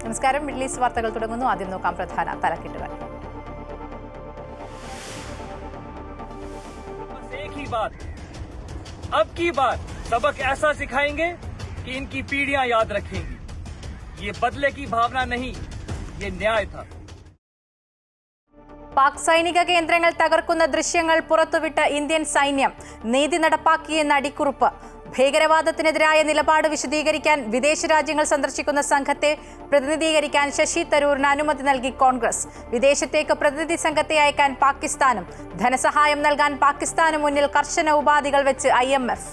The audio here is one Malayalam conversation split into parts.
നമസ്കാരം. മിഡിൽ ഈസ്റ്റ് വാർത്തകൾ തുടങ്ങുന്നു. ആദ്യം നോക്കാം പ്രധാന തലക്കെട്ടുകൾ. अब की बार सबक ऐसा सिखाएंगे कि इनकी पीढ़ियां याद रखेंगी. ये बदले की भावना नहीं, ये न्याय था. പാക് സൈനിക കേന്ദ്രങ്ങൾ തകർക്കുന്ന ദൃശ്യങ്ങൾ പുറത്തുവിട്ട ഇന്ത്യൻ സൈന്യം നീതി നടപ്പാക്കിയെന്ന അടിക്കുറിപ്പ്. ഭീകരവാദത്തിനെതിരായ നിലപാട് വിശദീകരിക്കാൻ വിദേശ രാജ്യങ്ങൾ സന്ദർശിക്കുന്ന സംഘത്തെ പ്രതിനിധീകരിക്കാൻ ശശി തരൂരിന് അനുമതി നൽകി കോൺഗ്രസ്. വിദേശത്തേക്ക് പ്രതിനിധി സംഘത്തെ അയക്കാൻ പാകിസ്ഥാനും. ധനസഹായം നൽകാൻ പാകിസ്ഥാന് മുന്നിൽ കർശന ഉപാധികൾ വെച്ച് IMF.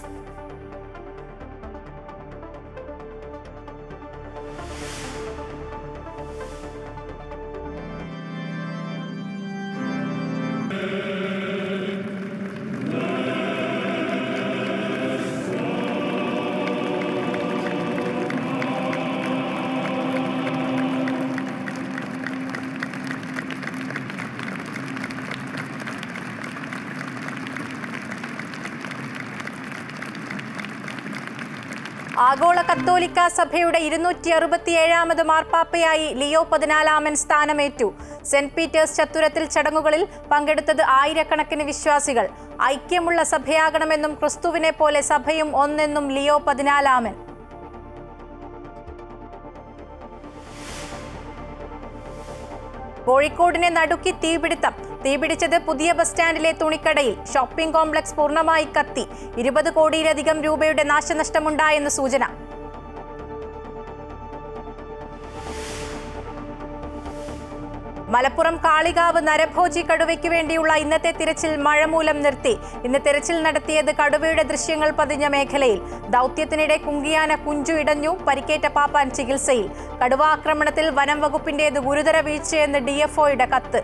ആഗോള കത്തോലിക്ക സഭയുടെ 267ാമത് മാർപ്പാപ്പയായി ലിയോ 14 സ്ഥാനമേറ്റു. സെന്റ് പീറ്റേഴ്സ് ചത്തുരത്തിൽ ചടങ്ങുകളിൽ പങ്കെടുത്തത് ആയിരക്കണക്കിന് വിശ്വാസികൾ. ഐക്യമുള്ള സഭയാകണമെന്നും ക്രിസ്തുവിനെ പോലെ സഭയും ഒന്നെന്നും ലിയോ 14. കോഴിക്കോടിനെ നടുക്കി തീപിടിച്ചത് പുതിയ ബസ് സ്റ്റാൻഡിലെ തുണിക്കടയിൽ. ഷോപ്പിംഗ് കോംപ്ലക്സ് പൂർണ്ണമായി കത്തി. 20 കോടിയിലധികം രൂപയുടെ നാശനഷ്ടമുണ്ടായെന്ന് സൂചന. മലപ്പുറം കാളികാവ് നരഭോജി കടുവയ്ക്ക് വേണ്ടിയുള്ള ഇന്നത്തെ തിരച്ചിൽ മഴ മൂലം നിർത്തി. ഇന്ന് തിരച്ചിൽ നടത്തിയത് കടുവയുടെ ദൃശ്യങ്ങൾ പതിഞ്ഞ മേഖലയിൽ. ദൗത്യത്തിനിടെ കുങ്കിയാന കുഞ്ചു ഇടഞ്ഞു. പരിക്കേറ്റ പാപ്പാൻ ചികിത്സയിൽ. കടുവ ആക്രമണത്തിൽ വനം വകുപ്പിന്റേത് ഗുരുതര വീഴ്ചയെന്ന് DFOയുടെ കത്ത്.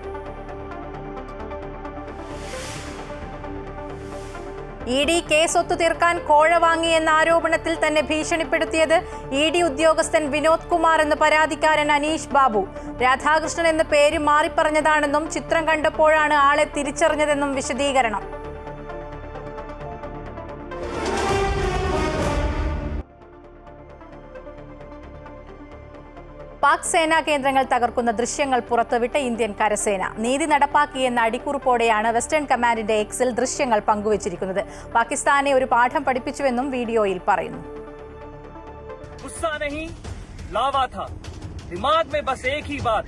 ED കേസ് ഒത്തുതീർക്കാൻ കോഴ വാങ്ങിയെന്ന ആരോപണത്തിൽ തന്നെ ഭീഷണിപ്പെടുത്തിയത് ED ഉദ്യോഗസ്ഥൻ വിനോദ് കുമാർ എന്ന പരാതിക്കാരൻ അനീഷ് ബാബു. രാധാകൃഷ്ണൻ എന്ന പേര് മാറിപ്പറഞ്ഞതാണെന്നും ചിത്രം കണ്ടപ്പോഴാണ് ആളെ തിരിച്ചറിഞ്ഞതെന്നും വിശദീകരണം. പാക് സേനാ കേന്ദ്രങ്ങൾ തകർക്കുന്ന ദൃശ്യങ്ങൾ പുറത്തുവിട്ട ഇന്ത്യൻ കരസേന നീതി നടപ്പാക്കിയെന്ന അടിക്കുറിപ്പോടെയാണ് വെസ്റ്റേൺ കമാൻഡിന്റെ എക്സിൽ ദൃശ്യങ്ങൾ പങ്കുവച്ചിരിക്കുന്നത്. പാകിസ്ഥാനെ ഒരു പാഠം പഠിപ്പിച്ചുവെന്നും വീഡിയോയിൽ പറയുന്നു. गुस्सा नहीं, लावा था. दिमाग में बस एक ही बात.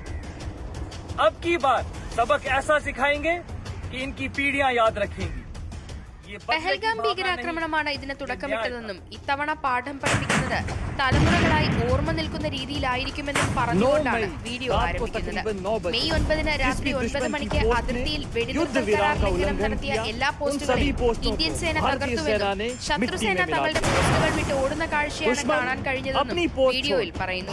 अब की बार सबक ऐसा सिखाएंगे कि इनकी पीढ़ियां याद रखेंगी. പെഹൽഗാം ഭീകരാക്രമണമാണ് ഇതിന് തുടക്കമിട്ടതെന്നും ഇത്തവണ പാഠം പഠിപ്പിക്കുന്നത് തലമുറകളായി ഓർമ്മ നിൽക്കുന്ന രീതിയിലായിരിക്കുമെന്നും പറഞ്ഞുകൊണ്ടാണ് വീഡിയോ ആരംഭിക്കുന്നത്. മെയ് 9 രാത്രി 9 മണിക്ക് അതിർത്തിയിൽ വെടിനിർത്തൽ കരാർ ലംഘനം നടത്തിയ എല്ലാ പോസ്റ്റുകളെയും ഇന്ത്യൻ സേന തകർത്തുവെന്നും ശത്രുസേന തങ്ങളുടെ പോസ്റ്റുകൾ വിട്ട് ഓടുന്ന കാഴ്ചയാണ് കാണാൻ കഴിഞ്ഞതെന്നും വീഡിയോയിൽ പറയുന്നു.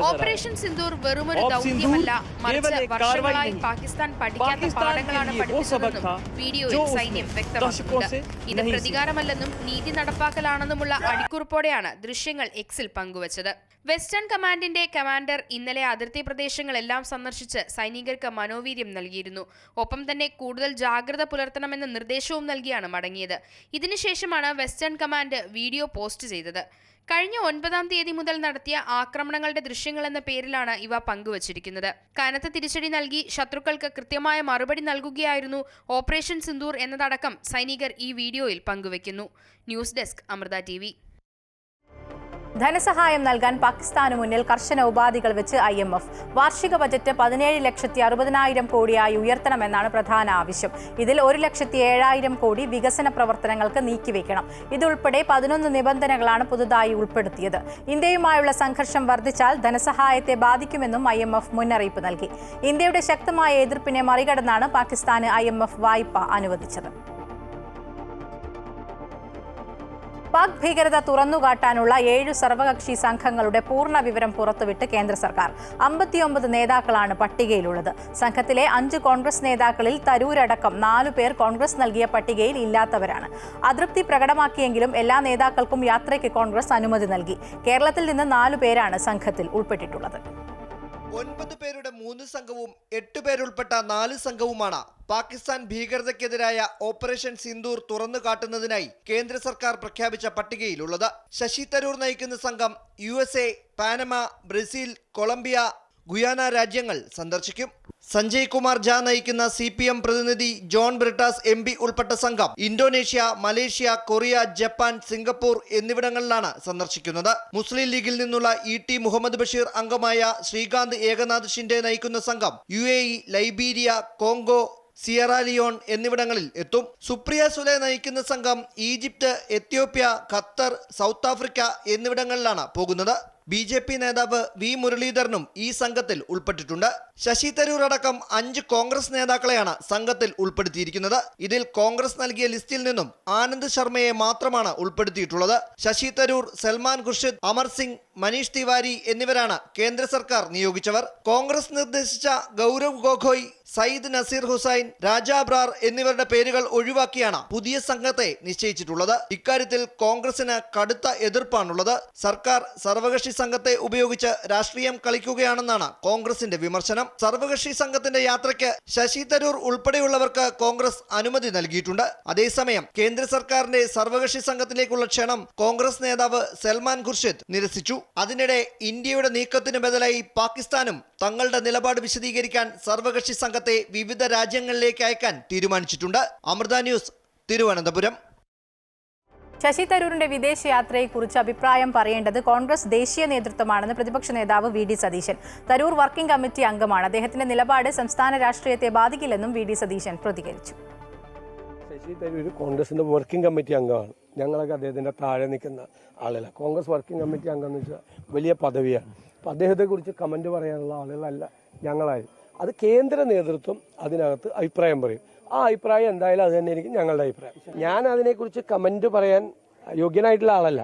ഓപ്പറേഷൻ സിന്ദൂർ വെറുമൊരു ദൗത്യമല്ല, മറിച്ച് വർഷങ്ങളായി പാകിസ്ഥാൻ പഠിക്കാത്ത പാഠങ്ങളാണ് പഠിപ്പിച്ചതെന്നും വീഡിയോയിൽ സൈന്യം വ്യക്തമാക്കുന്നുണ്ട്. ഇത് പ്രതികാരമല്ലെന്നും നീതി നടപ്പാക്കലാണെന്നുമുള്ള അടിക്കുറിപ്പോടെയാണ് ദൃശ്യങ്ങൾ എക്സിൽ പങ്കുവച്ചത്. വെസ്റ്റേൺ കമാൻഡിന്റെ കമാൻഡർ ഇന്നലെ അതിർത്തി പ്രദേശങ്ങളെല്ലാം സന്ദർശിച്ച് സൈനികർക്ക് മനോവീര്യം നൽകിയിരുന്നു. ഒപ്പം തന്നെ കൂടുതൽ ജാഗ്രത പുലർത്തണമെന്ന നിർദ്ദേശവും നൽകിയാണ് മടങ്ങിയത്. ഇതിനുശേഷമാണ് വെസ്റ്റേൺ കമാൻഡ് വീഡിയോ പോസ്റ്റ് ചെയ്തത്. കഴിഞ്ഞ 9-ാം തീയതി മുതൽ നടത്തിയ ആക്രമണങ്ങളുടെ ദൃശ്യങ്ങളെന്ന പേരിലാണ് ഇവ പങ്കുവച്ചിരിക്കുന്നത്. കനത്ത തിരിച്ചടി നൽകി ശത്രുക്കൾക്ക് കൃത്യമായ മറുപടി നൽകുകയായിരുന്നു ഓപ്പറേഷൻ സിന്ദൂർ എന്നതടക്കം സൈനികർ ഈ വീഡിയോയിൽ പങ്കുവയ്ക്കുന്നു. News desk Amrita TV. ധനസഹായം നൽകാൻ പാകിസ്ഥാന് മുന്നിൽ കർശന ഉപാധികൾ വെച്ച് IMF. വാർഷിക ബജറ്റ് 17,60,000 കോടിയായി ഉയർത്തണമെന്നാണ് പ്രധാന ആവശ്യം. ഇതിൽ 1,07,000 കോടി വികസന പ്രവർത്തനങ്ങൾക്ക് നീക്കിവെക്കണം. ഇതുൾപ്പെടെ 11 നിബന്ധനകളാണ് പുതുതായി ഉൾപ്പെടുത്തിയത്. ഇന്ത്യയുമായുള്ള സംഘർഷം വർദ്ധിച്ചാൽ ധനസഹായത്തെ ബാധിക്കുമെന്നും IMF മുന്നറിയിപ്പ് നൽകി. ഇന്ത്യയുടെ ശക്തമായ എതിർപ്പിനെ മറികടന്നാണ് പാകിസ്ഥാന് IMF വായ്പ അനുവദിച്ചത്. പാക് ഭീകരത തുറന്നുകാട്ടാനുള്ള 7 സർവകക്ഷി സംഘങ്ങളുടെ പൂർണ്ണ വിവരം പുറത്തുവിട്ട് കേന്ദ്ര സർക്കാർ. 59 നേതാക്കളാണ് പട്ടികയിലുള്ളത്. സംഘത്തിലെ 5 കോൺഗ്രസ് നേതാക്കളിൽ തരൂരടക്കം 4 പേർ കോൺഗ്രസ് നൽകിയ പട്ടികയിൽ ഇല്ലാത്തവരാണ്. അതൃപ്തി പ്രകടമാക്കിയെങ്കിലും എല്ലാ നേതാക്കൾക്കും യാത്രയ്ക്ക് കോൺഗ്രസ് അനുമതി നൽകി. കേരളത്തിൽ നിന്ന് 4 പേരാണ് സംഘത്തിൽ ഉൾപ്പെട്ടിട്ടുള്ളത്. 9 പേരുടെ 3 സംഘവും 8 പേരുൾപ്പെട്ട 4 സംഘവുമാണ് പാകിസ്ഥാൻ ഭീകരതയ്ക്കെതിരായ ഓപ്പറേഷൻ സിന്ദൂർ തുറന്നു കാട്ടുന്നതിനായി കേന്ദ്ര സർക്കാർ പ്രഖ്യാപിച്ച പട്ടികയിലുള്ളത്. ശശി തരൂർ നയിക്കുന്ന സംഘം USA, Panama, Brazil, Colombia, Guyana രാജ്യങ്ങൾ സന്ദർശിക്കും. സഞ്ജയ് കുമാർ ഝാ നയിക്കുന്ന CPM പ്രതിനിധി ജോൺ ബ്രിട്ടാസ് MP ഉൾപ്പെട്ട സംഘം Indonesia, Malaysia, Korea, Japan, Singapore എന്നിവിടങ്ങളിലാണ് സന്ദർശിക്കുന്നത്. മുസ്ലിം ലീഗിൽ നിന്നുള്ള ET മുഹമ്മദ് ബഷീർ അംഗമായ ശ്രീകാന്ത് ഏകനാഥ് ഷിൻഡെ നയിക്കുന്ന സംഘം UAE, ലൈബീരിയ, കോങ്കോ, സിയറാലിയോൺ എന്നിവിടങ്ങളിൽ എത്തും. സുപ്രിയ സുലെ നയിക്കുന്ന സംഘം Egypt, Ethiopia, Qatar, south Africa എന്നിവിടങ്ങളിലാണ് പോകുന്നത്. BJP നേതാവ് V മുരളീധരനും ഈ സംഘത്തിൽ ഉൾപ്പെട്ടിട്ടുണ്ട്. ശശി തരൂർ അടക്കം 5 കോൺഗ്രസ് നേതാക്കളെയാണ് സംഘത്തിൽ ഉൾപ്പെടുത്തിയിരിക്കുന്നത്. ഇതിൽ കോൺഗ്രസ് നൽകിയ ലിസ്റ്റിൽ നിന്നും ആനന്ദ് ശർമ്മയെ മാത്രമാണ് ഉൾപ്പെടുത്തിയിട്ടുള്ളത്. ശശി തരൂർ, സൽമാൻ ഖുർഷിദ്, അമർ സിംഗ്, മനീഷ് തിവാരി എന്നിവരാണ് കേന്ദ്ര സർക്കാർ നിയോഗിച്ചവർ. കോൺഗ്രസ് നിർദ്ദേശിച്ച ഗൗരവ് ഗൊഗോയ്, സയ്യിദ് നസീർ ഹുസൈൻ, രാജാ ബ്രാർ എന്നിവരുടെ പേരുകൾ ഒഴിവാക്കിയാണ് പുതിയ സംഘത്തെ നിശ്ചയിച്ചിട്ടുള്ളത്. ഇക്കാര്യത്തിൽ കോൺഗ്രസിന് കടുത്ത എതിർപ്പാണുള്ളത്. സർക്കാർ സർവകക്ഷി സംഘത്തെ ഉപയോഗിച്ച് രാഷ്ട്രീയം കളിക്കുകയാണെന്നാണ് കോൺഗ്രസിന്റെ വിമർശനം. സർവകക്ഷി സംഘത്തിന്റെ യാത്രയ്ക്ക് ശശി തരൂർ ഉൾപ്പെടെയുള്ളവർക്ക് കോൺഗ്രസ് അനുമതി നൽകിയിട്ടുണ്ട്. അതേസമയം കേന്ദ്ര സർക്കാരിന്റെ സർവകക്ഷി സംഘത്തിലേക്കുള്ള ക്ഷണം കോൺഗ്രസ് നേതാവ് സൽമാൻ ഖുർഷിദ് നിരസിച്ചു. അതിനിടെ ഇന്ത്യയുടെ നീക്കത്തിന് ബദലായി പാകിസ്ഥാനും തങ്ങളുടെ നിലപാട് വിശദീകരിക്കാൻ സർവകക്ഷി സംഘത്തെ വിവിധ രാജ്യങ്ങളിലേക്ക് അയക്കാൻ തീരുമാനിച്ചിട്ടുണ്ട്. അമൃത ന്യൂസ്, തിരുവനന്തപുരം. ശശി തരൂരിന്റെ വിദേശയാത്രയെക്കുറിച്ച് അഭിപ്രായം പറയേണ്ടത് കോൺഗ്രസ് ദേശീയ നേതൃത്വമാണെന്ന് പ്രതിപക്ഷ നേതാവ് VD Satheesan. Tharoor working committee അംഗമാണ്. അദ്ദേഹത്തിന്റെ നിലപാട് സംസ്ഥാന രാഷ്ട്രീയത്തെ ബാധിക്കില്ലെന്നും VD സതീശൻ പ്രതികരിച്ചു. ശശി തരൂർ കോൺഗ്രസിന്റെ വർക്കിംഗ് കമ്മിറ്റി അംഗമാണ്. ഞങ്ങളൊക്കെ അദ്ദേഹത്തിന്റെ താഴെ നിൽക്കുന്ന ആളല്ല. കോൺഗ്രസ് വർക്കിംഗ് കമ്മിറ്റി അംഗം എന്ന് വെച്ചാൽ വലിയ പദവിയാണ്. അപ്പം അദ്ദേഹത്തെക്കുറിച്ച് കമന്റ് പറയാനുള്ള ആളുകളല്ല ഞങ്ങളായി. അത് കേന്ദ്ര നേതൃത്വം അതിനകത്ത് അഭിപ്രായം പറയും. ആ അഭിപ്രായം എന്തായാലും അത് തന്നെയായിരിക്കും ഞങ്ങളുടെ അഭിപ്രായം. ഞാൻ അതിനെക്കുറിച്ച് കമന്റ് പറയാൻ യോഗ്യനായിട്ടുള്ള ആളല്ല.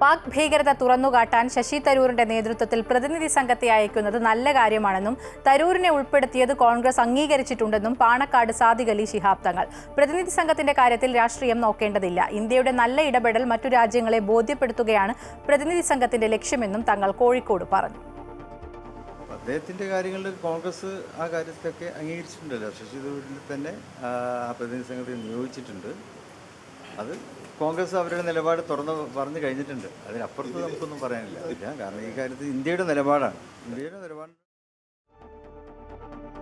പാക് ഭീകരത തുറന്നുകാട്ടാൻ ശശി തരൂരിന്റെ നേതൃത്വത്തിൽ പ്രതിനിധി സംഘത്തെ അയക്കുന്നത് നല്ല കാര്യമാണെന്നും തരൂരിനെ ഉൾപ്പെടുത്തിയത് കോൺഗ്രസ് അംഗീകരിച്ചിട്ടുണ്ടെന്നും പാണക്കാട് സാദിഖ് അലി ശിഹാബ് തങ്ങൾ. പ്രതിനിധി സംഘത്തിന്റെ കാര്യത്തിൽ രാഷ്ട്രീയം നോക്കേണ്ടതില്ല. ഇന്ത്യയുടെ നല്ല ഇടപെടൽ മറ്റു രാജ്യങ്ങളെ ബോധ്യപ്പെടുത്തുകയാണ് പ്രതിനിധി സംഘത്തിന്റെ ലക്ഷ്യമെന്നും തങ്ങൾ കോഴിക്കോട് പറഞ്ഞു. അദ്ദേഹത്തിൻ്റെ കാര്യങ്ങളിൽ കോൺഗ്രസ് ആ കാര്യത്തൊക്കെ അംഗീകരിച്ചിട്ടുണ്ടല്ലോ. ശശി തരൂരിനെ തന്നെ ആ പ്രതിനിധി സംഘത്തെ നിയോഗിച്ചിട്ടുണ്ട്. അത് കോൺഗ്രസ് അവരുടെ നിലപാട് പറഞ്ഞു കഴിഞ്ഞിട്ടുണ്ട്. അതിനപ്പുറത്ത് നമുക്കൊന്നും പറയാനില്ല. കാരണം ഈ കാര്യത്തിൽ ഇന്ത്യയുടെ നിലപാടാണ്.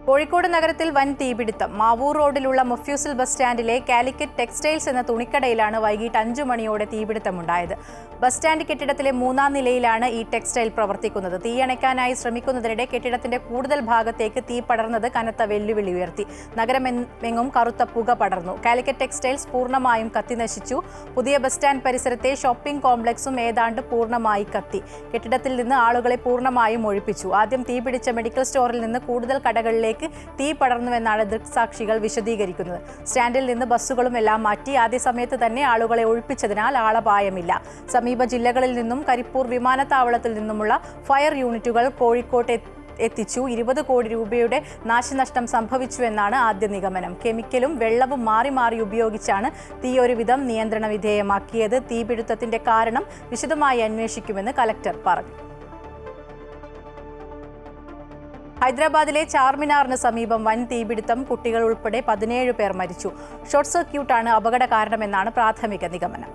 കോഴിക്കോട് നഗരത്തിൽ വൻ തീപിടുത്തം. മാവൂർ റോഡിലുള്ള മൊഫ്യൂസിൽ ബസ് സ്റ്റാൻഡിലെ കാലിക്കറ്റ് ടെക്സ്റ്റൈൽസ് എന്ന തുണിക്കടയിലാണ് വൈകിട്ട് 5 മണിയോടെ തീപിടുത്തമുണ്ടായത്. ബസ് സ്റ്റാൻഡ് കെട്ടിടത്തിലെ 3ാം നിലയിലാണ് ഈ ടെക്സ്റ്റൈൽ പ്രവർത്തിക്കുന്നത്. തീയണയ്ക്കാനായി ശ്രമിക്കുന്നതിനിടെ കെട്ടിടത്തിന്റെ കൂടുതൽ ഭാഗത്തേക്ക് തീ പടർന്നത് കനത്ത വെല്ലുവിളി ഉയർത്തി. നഗരമെങ്ങും കറുത്ത പുക പടർന്നു. കാലിക്കറ്റ് ടെക്സ്റ്റൈൽസ് പൂർണ്ണമായും കത്തിനശിച്ചു. പുതിയ ബസ് സ്റ്റാൻഡ് പരിസരത്തെ ഷോപ്പിംഗ് കോംപ്ലക്സും ഏതാണ്ട് പൂർണ്ണമായി കത്തി. കെട്ടിടത്തിൽ നിന്ന് ആളുകളെ പൂർണ്ണമായും ഒഴിപ്പിച്ചു. ആദ്യം തീപിടിച്ച മെഡിക്കൽ സ്റ്റോറിൽ നിന്ന് കൂടുതൽ കടകളിലേക്ക് തീ പടർന്നുവെന്നാണ് ദൃക്സാക്ഷികൾ വിശദീകരിക്കുന്നത്. സ്റ്റാൻഡിൽ നിന്ന് ബസ്സുകളും എല്ലാം മാറ്റി. ആദ്യ സമയത്ത് തന്നെ ആളുകളെ ഒഴിപ്പിച്ചതിനാൽ ആളപായമില്ല. സമീപ ജില്ലകളിൽ നിന്നും കരിപ്പൂർ വിമാനത്താവളത്തിൽ നിന്നുമുള്ള ഫയർ യൂണിറ്റുകൾ കോഴിക്കോട്ട് എത്തിച്ചു. 20 കോടി രൂപയുടെ നാശനഷ്ടം സംഭവിച്ചുവെന്നാണ് ആദ്യ നിഗമനം. കെമിക്കലും വെള്ളവും മാറി മാറി ഉപയോഗിച്ചാണ് തീ ഒരുവിധം നിയന്ത്രണ വിധേയമാക്കിയത്. തീപിടുത്തത്തിന്റെ കാരണം വിശദമായി അന്വേഷിക്കുമെന്ന് കലക്ടർ പറഞ്ഞു. ഹൈദരാബാദിലെ ചാർമിനാറിന് സമീപം വൻ തീപിടുത്തം. കുട്ടികൾ ഉൾപ്പെടെ 17 പേർ മരിച്ചു. ഷോർട്ട് സർക്യൂട്ടാണ് അപകട കാരണമെന്നാണ് പ്രാഥമിക നിഗമനം.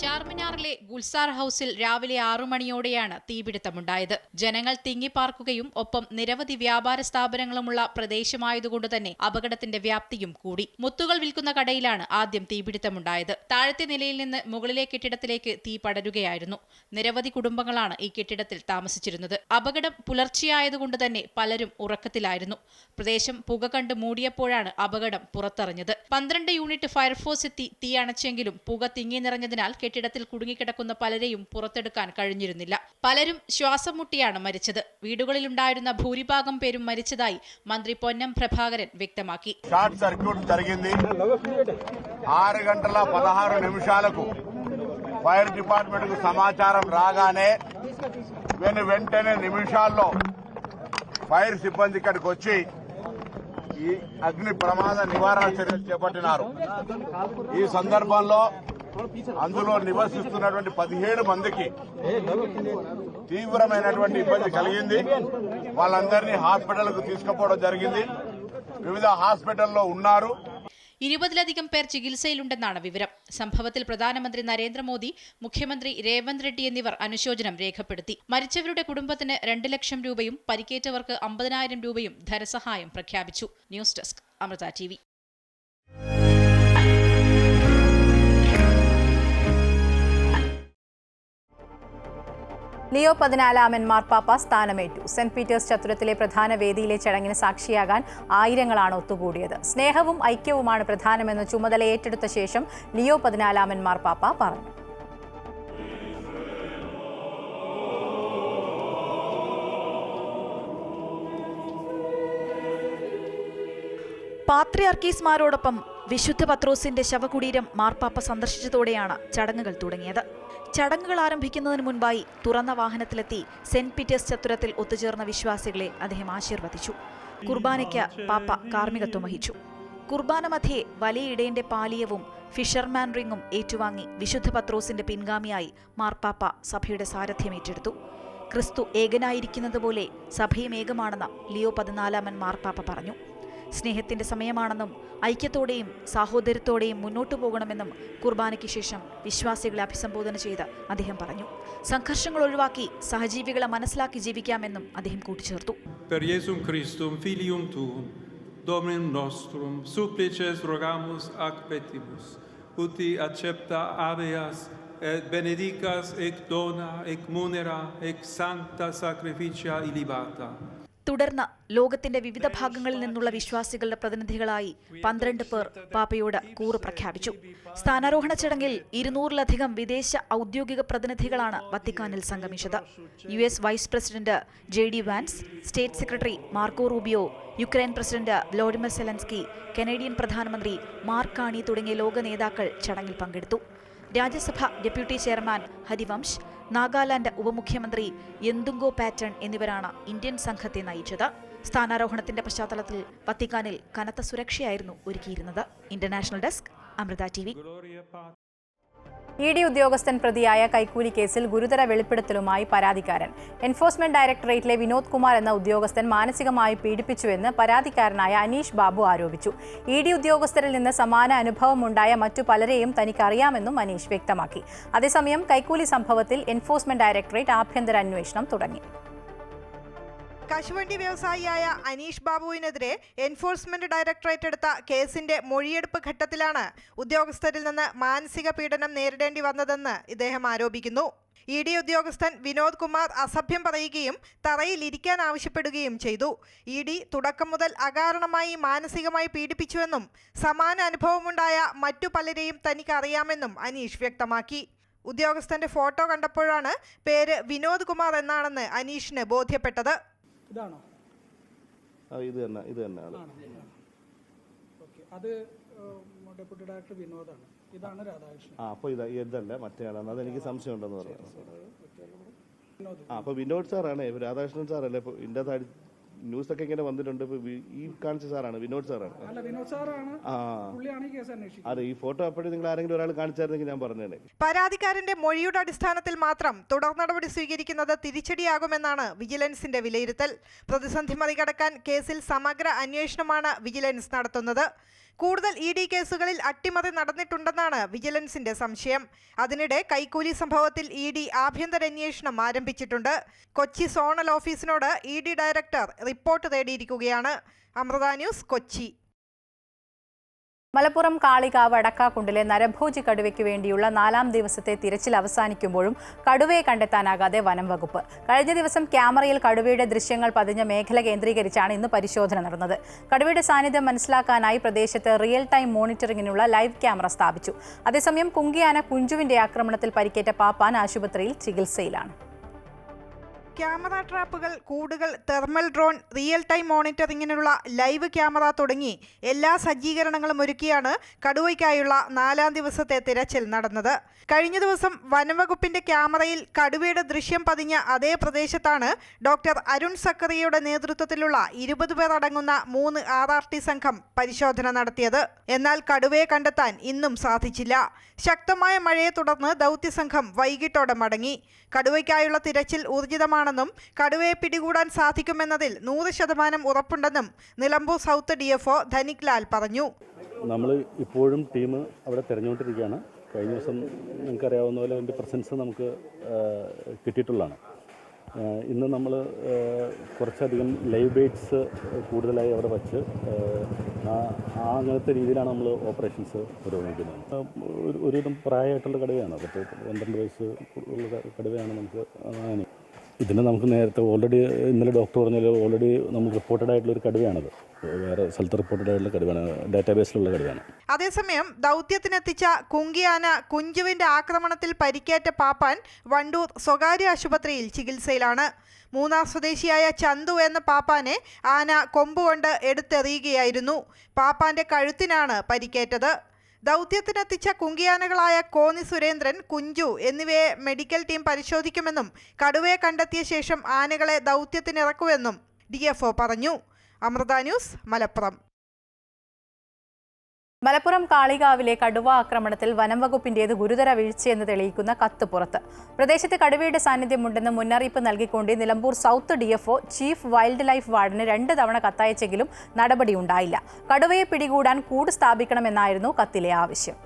ചാർമിനാറിലെ ഗുൽസാർ ഹൌസിൽ രാവിലെ 6 മണിയോടെയാണ് തീപിടുത്തമുണ്ടായത്. ജനങ്ങൾ തിങ്ങിപ്പാർക്കുകയും ഒപ്പം നിരവധി വ്യാപാര സ്ഥാപനങ്ങളുമുള്ള പ്രദേശമായതുകൊണ്ട് തന്നെ അപകടത്തിന്റെ വ്യാപ്തിയും കൂടി. മുത്തുകൾ വിൽക്കുന്ന കടയിലാണ് ആദ്യം തീപിടുത്തമുണ്ടായത്. താഴത്തെ നിലയിൽ നിന്ന് മുകളിലെ കെട്ടിടത്തിലേക്ക് തീ പടരുകയായിരുന്നു. നിരവധി കുടുംബങ്ങളാണ് ഈ കെട്ടിടത്തിൽ താമസിച്ചിരുന്നത്. അപകടം പുലർച്ചെയായതുകൊണ്ട് തന്നെ പലരും ഉറക്കത്തിലായിരുന്നു. പ്രദേശം പുക കണ്ട് മൂടിയപ്പോഴാണ് അപകടം പുറത്തറിഞ്ഞത്. 12 യൂണിറ്റ് ഫയർഫോഴ്സ് എത്തി തീ അണച്ചെങ്കിലും പുക തിങ്ങി നിറഞ്ഞതിനാൽ കെട്ടിടത്തിൽ കുടുങ്ങിക്കിടക്കുന്ന പലരെയും പുറത്തെടുക്കാൻ കഴിഞ്ഞിരുന്നില്ല. പലരും ശ്വാസം മുട്ടിയാണ് മരിച്ചത്. വീടുകളിലുണ്ടായിരുന്ന ഭൂരിഭാഗം പേരും മരിച്ചതായി മന്ത്രി പൊന്നം പ്രഭാകരൻ വ്യക്തമാക്കി. ഷോർട്ട് സർക്യൂട്ട് జరిగింది. 6 గంటల 16 నిమిషాలకు ఫైర్ డిపార్ట్మెంట్ కు సమాచారం రాగానే వెంటనే నిమిషాల్లో ఫైర్ సిబ్బంది ఇక్కడికి వచ్చి ఈ అగ్ని ప్రమాద నివారణ చర్యలు చేపట్టినారు. ఈ సందర్భంలో అందులో నివసిస్తున్నటువంటి 17 మందికి తీవ్రమైనటువంటి ఇబ్బంది కలిగింది. వాళ్ళందరినీ హాస్పిటల్కు తీసుకుపోవడం జరిగింది. వివిధ హాస్పిటల్లో ఉన్నారు. 20-ലധികം പേർ ചികിത്സയിലുണ്ടെന്നാണ് വിവരം. സംഭവത്തിൽ പ്രധാനമന്ത്രി നരേന്ദ്രമോദി, മുഖ്യമന്ത്രി രേവന്ത് റെഡ്ഡി എന്നിവർ അനുശോചനം രേഖപ്പെടുത്തി. മരിച്ചവരുടെ കുടുംബത്തിന് 2 ലക്ഷം രൂപയും പരിക്കേറ്റവർക്ക് 50,000 രൂപയും ധനസഹായം പ്രഖ്യാപിച്ചു. News desk Amrita TV. Leo 14 മാർപ്പാപ്പ സ്ഥാനമേറ്റു. സെന്റ് പീറ്റേഴ്സ് ചത്തുരത്തിലെ പ്രധാന വേദിയിലെ ചടങ്ങിന് സാക്ഷിയാകാൻ ആയിരങ്ങളാണ് ഒത്തുകൂടിയത്. സ്നേഹവും ഐക്യവുമാണ് പ്രധാനമെന്ന് ചുമതല ഏറ്റെടുത്ത ശേഷം ലിയോ 14 മാർപ്പാപ്പ പറഞ്ഞു. പാത്രിയാർക്കീസ്മാരോടൊപ്പം വിശുദ്ധ പത്രോസിന്റെ ശവകുടീരം മാർപ്പാപ്പ സന്ദർശിച്ചതോടെയാണ് ചടങ്ങുകൾ തുടങ്ങിയത്. ചടങ്ങുകൾ ആരംഭിക്കുന്നതിന് മുൻപായി തുറന്ന വാഹനത്തിലെത്തി സെന്റ് പീറ്റേഴ്സ് ചത്തുരത്തിൽ ഒത്തുചേർന്ന വിശ്വാസികളെ അദ്ദേഹം ആശീർവദിച്ചു. കുർബാനയ്ക്ക് പാപ്പ കാർമ്മികത്വം വഹിച്ചു. കുർബാന മധ്യേ വലിയ ഇടയന്റെ പാലിയവും ഫിഷർമാൻ റിംഗും ഏറ്റുവാങ്ങി വിശുദ്ധ പത്രോസിന്റെ പിൻഗാമിയായി മാർപ്പാപ്പ സഭയുടെ സാരഥ്യം ഏറ്റെടുത്തു. ക്രിസ്തു ഏകനായിരിക്കുന്നതുപോലെ സഭയും ഏകമാണെന്ന് ലിയോ 14 മാർപ്പാപ്പ പറഞ്ഞു. സ്നേഹത്തിന്റെ സമയമാണെന്നും ഐക്യത്തോടെയും സാഹോദര്യത്തോടെയും മുന്നോട്ടു പോകണമെന്നും കുർബാനയ്ക്ക് ശേഷം വിശ്വാസികളെ അഭിസംബോധന ചെയ്ത് അദ്ദേഹം പറഞ്ഞു. സംഘർഷങ്ങൾ ഒഴിവാക്കി സഹജീവികളെ മനസ്സിലാക്കി ജീവിക്കാമെന്നും അദ്ദേഹം കൂട്ടിച്ചേർത്തു. Per Iesum Christum filium tuum Dominum nostrum supplices rogamus ac petibus uti accepta habeas et benedicas ec dona ec munera ec sancta sacrificia illibata. തുടർന്ന് ലോകത്തിന്റെ വിവിധ ഭാഗങ്ങളിൽ നിന്നുള്ള വിശ്വാസികളുടെ പ്രതിനിധികളായി 12 പേർ പാപ്പയോട് കൂറ് പ്രഖ്യാപിച്ചു. സ്ഥാനാരോഹണ ചടങ്ങിൽ 200-ലധികം വിദേശ ഔദ്യോഗിക പ്രതിനിധികളാണ് വത്തിക്കാനിൽ സംഗമിച്ചത്. US vice president JD Vance, state secretary Marco Rubio, Ukraine president Volodymyr Zelensky, Canadian പ്രധാനമന്ത്രി മാർക്ക് കാണി തുടങ്ങിയ ലോക നേതാക്കൾ ചടങ്ങിൽ പങ്കെടുത്തു. രാജ്യസഭ ഡെപ്യൂട്ടി ചെയർമാൻ ഹരിവംശ്, നാഗാലാൻഡ് ഉപമുഖ്യമന്ത്രി യെന്തുങ്കോ പാറ്റൺ എന്നിവരാണ് ഇന്ത്യൻ സംഘത്തെ നയിച്ചത്. സ്ഥാനാരോഹണത്തിന്റെ പശ്ചാത്തലത്തിൽ വത്തിക്കാനിൽ കനത്ത സുരക്ഷയായിരുന്നു ഒരുക്കിയിരുന്നത്. International desk Amrita TV. ED ഉദ്യോഗസ്ഥൻ പ്രതിയായ കൈക്കൂലി കേസിൽ ഗുരുതര വെളിപ്പെടുത്തലുമായി പരാതിക്കാരൻ. എൻഫോഴ്സ്മെന്റ് ഡയറക്ടറേറ്റിലെ വിനോദ് കുമാർ എന്ന ഉദ്യോഗസ്ഥൻ മാനസികമായി പീഡിപ്പിച്ചുവെന്ന് പരാതിക്കാരനായ അനീഷ് ബാബു ആരോപിച്ചു. ED ഉദ്യോഗസ്ഥരിൽ നിന്ന് സമാന അനുഭവമുണ്ടായ മറ്റു പലരെയും തനിക്കറിയാമെന്നും അനീഷ് വ്യക്തമാക്കി. അതേസമയം കൈക്കൂലി സംഭവത്തിൽ എൻഫോഴ്സ്മെന്റ് ഡയറക്ടറേറ്റ് ആഭ്യന്തര അന്വേഷണം തുടങ്ങി. കശുവണ്ടി വ്യവസായിയായ അനീഷ് ബാബുവിനെതിരെ എൻഫോഴ്സ്മെന്റ് ഡയറക്ടറേറ്റ് എടുത്ത കേസിന്റെ മൊഴിയെടുപ്പ് ഘട്ടത്തിലാണ് ഉദ്യോഗസ്ഥരിൽ നിന്ന് മാനസിക പീഡനം നേരിടേണ്ടി വന്നതെന്ന് ഇദ്ദേഹം ആരോപിക്കുന്നു. ED ഉദ്യോഗസ്ഥൻ വിനോദ് കുമാർ അസഭ്യം പറയുകയും തറയിൽ ഇരിക്കാൻ ആവശ്യപ്പെടുകയും ചെയ്തു. ED തുടക്കം മുതൽ അകാരണമായി മാനസികമായി പീഡിപ്പിച്ചുവെന്നും സമാന അനുഭവമുണ്ടായ മറ്റു പലരെയും തനിക്ക് അറിയാമെന്നും അനീഷ് വ്യക്തമാക്കി. ഉദ്യോഗസ്ഥന്റെ ഫോട്ടോ കണ്ടപ്പോഴാണ് പേര് വിനോദ് കുമാർ എന്നാണെന്ന് അനീഷിന് ബോധ്യപ്പെട്ടത്. ഇതാണോ? ഇത് തന്നെയാണ്. അത് ഡെപ്യൂട്ടി ഡയറക്ടർ വിനോദാണ്. ഇതാണ് രാധാകൃഷ്ണൻ. അപ്പോൾ ഇതല്ല മറ്റേയാളാണ്. അതെനിക്ക് സംശയം ഉണ്ടെന്ന് പറഞ്ഞു. അപ്പോൾ വിനോദ് സാറാണ്. രാധാകൃഷ്ണൻ സാറല്ലേ ഇപ്പോൾ ഇതിൻ്റെ താഴെ ന്യൂസൊക്കെ ഇങ്ങനെ വന്നിട്ടുണ്ട്. ഈ കാണിച്ച സാറാണ് വിനോദ് സാറാണ്. അതെ, ഈ ഫോട്ടോ അപ്പോഴും നിങ്ങൾ ആരെങ്കിലും ഒരാൾ കാണിച്ചായിരുന്നെങ്കിൽ ഞാൻ പറഞ്ഞേനെ. പരാതിക്കാരന്റെ മൊഴിയുടെ അടിസ്ഥാനത്തിൽ മാത്രം തുടർ നടപടി സ്വീകരിക്കുന്നത് തിരിച്ചടിയാകുമെന്നാണ് വിജിലൻസിന്റെ വിലയിരുത്തൽ. പ്രതിസന്ധി മറികടക്കാൻ കേസിൽ സമഗ്ര അന്വേഷണമാണ് വിജിലൻസ് നടത്തുന്നത്. കൂടുതൽ ED കേസുകളിൽ അട്ടിമറി നടന്നിട്ടുണ്ടെന്നാണ് വിജിലൻസിന്റെ സംശയം. അതിനിടെ കൈക്കൂലി സംഭവത്തിൽ ED ആഭ്യന്തര അന്വേഷണം ആരംഭിച്ചിട്ടുണ്ട്. കൊച്ചി സോണൽ ഓഫീസിനോട് ED ഡയറക്ടർ റിപ്പോർട്ട് തേടിയിരിക്കുകയാണ്. അമൃത ന്യൂസ്, കൊച്ചി. മലപ്പുറം കാളികാവ് അടക്കാക്കുണ്ടിലെ നരഭോജി കടുവയ്ക്ക് വേണ്ടിയുള്ള 4ാം ദിവസത്തെ തിരച്ചിൽ അവസാനിക്കുമ്പോഴും കടുവയെ കണ്ടെത്താനാകാതെ വനം വകുപ്പ്. കഴിഞ്ഞ ദിവസം ക്യാമറയിൽ കടുവയുടെ ദൃശ്യങ്ങൾ പതിഞ്ഞ മേഖല കേന്ദ്രീകരിച്ചാണ് ഇന്ന് പരിശോധന നടന്നത്. കടുവയുടെ സാന്നിധ്യം മനസ്സിലാക്കാനായി പ്രദേശത്ത് റിയൽ ടൈം മോണിറ്ററിംഗിനുള്ള ലൈവ് ക്യാമറ സ്ഥാപിച്ചു. അതേസമയം കുങ്കിയാന കുഞ്ചുവിന്റെ ആക്രമണത്തിൽ പരിക്കേറ്റ പാപ്പാൻ ആശുപത്രിയിൽ ചികിത്സയിലാണ്. ക്യാമറ ട്രാപ്പുകൾ, കൂടുകൾ, തെർമൽ ഡ്രോൺ, റിയൽ ടൈം മോണിറ്ററിങ്ങിനുള്ള ലൈവ് ക്യാമറ തുടങ്ങി എല്ലാ സജ്ജീകരണങ്ങളും ഒരുക്കിയാണ് കടുവയ്ക്കായുള്ള 4ാം ദിവസത്തെ തിരച്ചിൽ നടന്നത്. കഴിഞ്ഞ ദിവസം വനംവകുപ്പിന്റെ ക്യാമറയിൽ കടുവയുടെ ദൃശ്യം പതിഞ്ഞ അതേ പ്രദേശത്താണ് ഡോക്ടർ അരുൺ സക്കറിയയുടെ നേതൃത്വത്തിലുള്ള 20 പേർ അടങ്ങുന്ന 3 RRT സംഘം പരിശോധന നടത്തിയത്. എന്നാൽ കടുവയെ കണ്ടെത്താൻ ഇന്നും സാധിച്ചില്ല. ശക്തമായ മഴയെ തുടർന്ന് ദൗത്യസംഘം വൈകിട്ടോടെ മടങ്ങി. കടുവയ്ക്കായുള്ള തിരച്ചിൽ ഊർജിതമാണെന്നും കടുവയെ പിടികൂടാൻ സാധിക്കുമെന്നതിൽ 100% ഉറപ്പുണ്ടെന്നും നിലമ്പൂർ സൗത്ത് DFO ധനിക് ലാൽ പറഞ്ഞു. നമ്മൾ ഇപ്പോഴും ടീം അവിടെ തിരഞ്ഞുകൊണ്ടിരിക്കുകയാണ്. കഴിഞ്ഞ ദിവസം നിങ്ങൾക്കറിയാവുന്ന പോലെ അതിൻ്റെ പ്രസൻസ് നമുക്ക് കിട്ടിയിട്ടുള്ളതാണ്. ഇന്ന് നമ്മൾ കുറച്ചധികം ലൈവ് ബെയ്റ്റ്സ് കൂടുതലായി അവിടെ വച്ച് അങ്ങനത്തെ രീതിയിലാണ് നമ്മൾ ഓപ്പറേഷൻസ് പുരോഗമിക്കുന്നത്. ഒരുവിധം പ്രായമായിട്ടുള്ള കടുവയാണ്. 12 വയസ്സ് ഉള്ള കടുവയാണ് നമുക്ക്. ഇതിന് നമുക്ക് നേരത്തെ ഓൾറെഡി ഇന്നലെ ഡോക്ടർ പറഞ്ഞാൽ ഓൾറെഡി നമ്മൾ റിപ്പോർട്ടഡ് ആയിട്ടുള്ളൊരു കടുവയാണത്. വേറെ സ്ഥലത്ത് റിപ്പോർട്ടഡ് ആയിട്ടുള്ള കടുവയാണ്, ഡാറ്റാബേസിലുള്ള കടുവയാണ്. അതേസമയം ദൗത്യത്തിനെത്തിച്ച കുങ്കിയാന കുഞ്ചുവിന്റെ ആക്രമണത്തിൽ പരിക്കേറ്റ പാപ്പാൻ വണ്ടൂർ സ്വകാര്യ ആശുപത്രിയിൽ ചികിത്സയിലാണ്. മൂന്നാർ സ്വദേശിയായ ചന്തു എന്ന പാപ്പാനെ ആന കൊമ്പുകൊണ്ട് എടുത്തെറിയുകയായിരുന്നു. പാപ്പാന്റെ കഴുത്തിനാണ് പരിക്കേറ്റത്. ദൗത്യത്തിനെത്തിച്ച കുങ്കിയാനകളായ കോന്നി സുരേന്ദ്രൻ, കുഞ്ചു എന്നിവയെ മെഡിക്കൽ ടീം പരിശോധിക്കുമെന്നും കടുവയെ കണ്ടെത്തിയ ശേഷം ആനകളെ ദൗത്യത്തിനിറക്കുമെന്നും DFO പറഞ്ഞു. അമൃത ന്യൂസ്, മലപ്പുറം. മലപ്പുറം കാളികാവിലെ കടുവ ആക്രമണത്തിൽ വനംവകുപ്പിന്റേത് ഗുരുതര വീഴ്ചയെന്ന് തെളിയിക്കുന്ന കത്ത് പുറത്ത്. പ്രദേശത്ത് കടുവയുടെ സാന്നിധ്യമുണ്ടെന്ന് മുന്നറിയിപ്പ് നൽകിക്കൊണ്ട് Nilambur south DFO chief wildlife വാർഡന് 2 തവണ കത്തയച്ചെങ്കിലും നടപടിയുണ്ടായില്ല. കടുവയെ പിടികൂടാൻ കൂട് സ്ഥാപിക്കണമെന്നായിരുന്നു കത്തിലെ ആവശ്യം.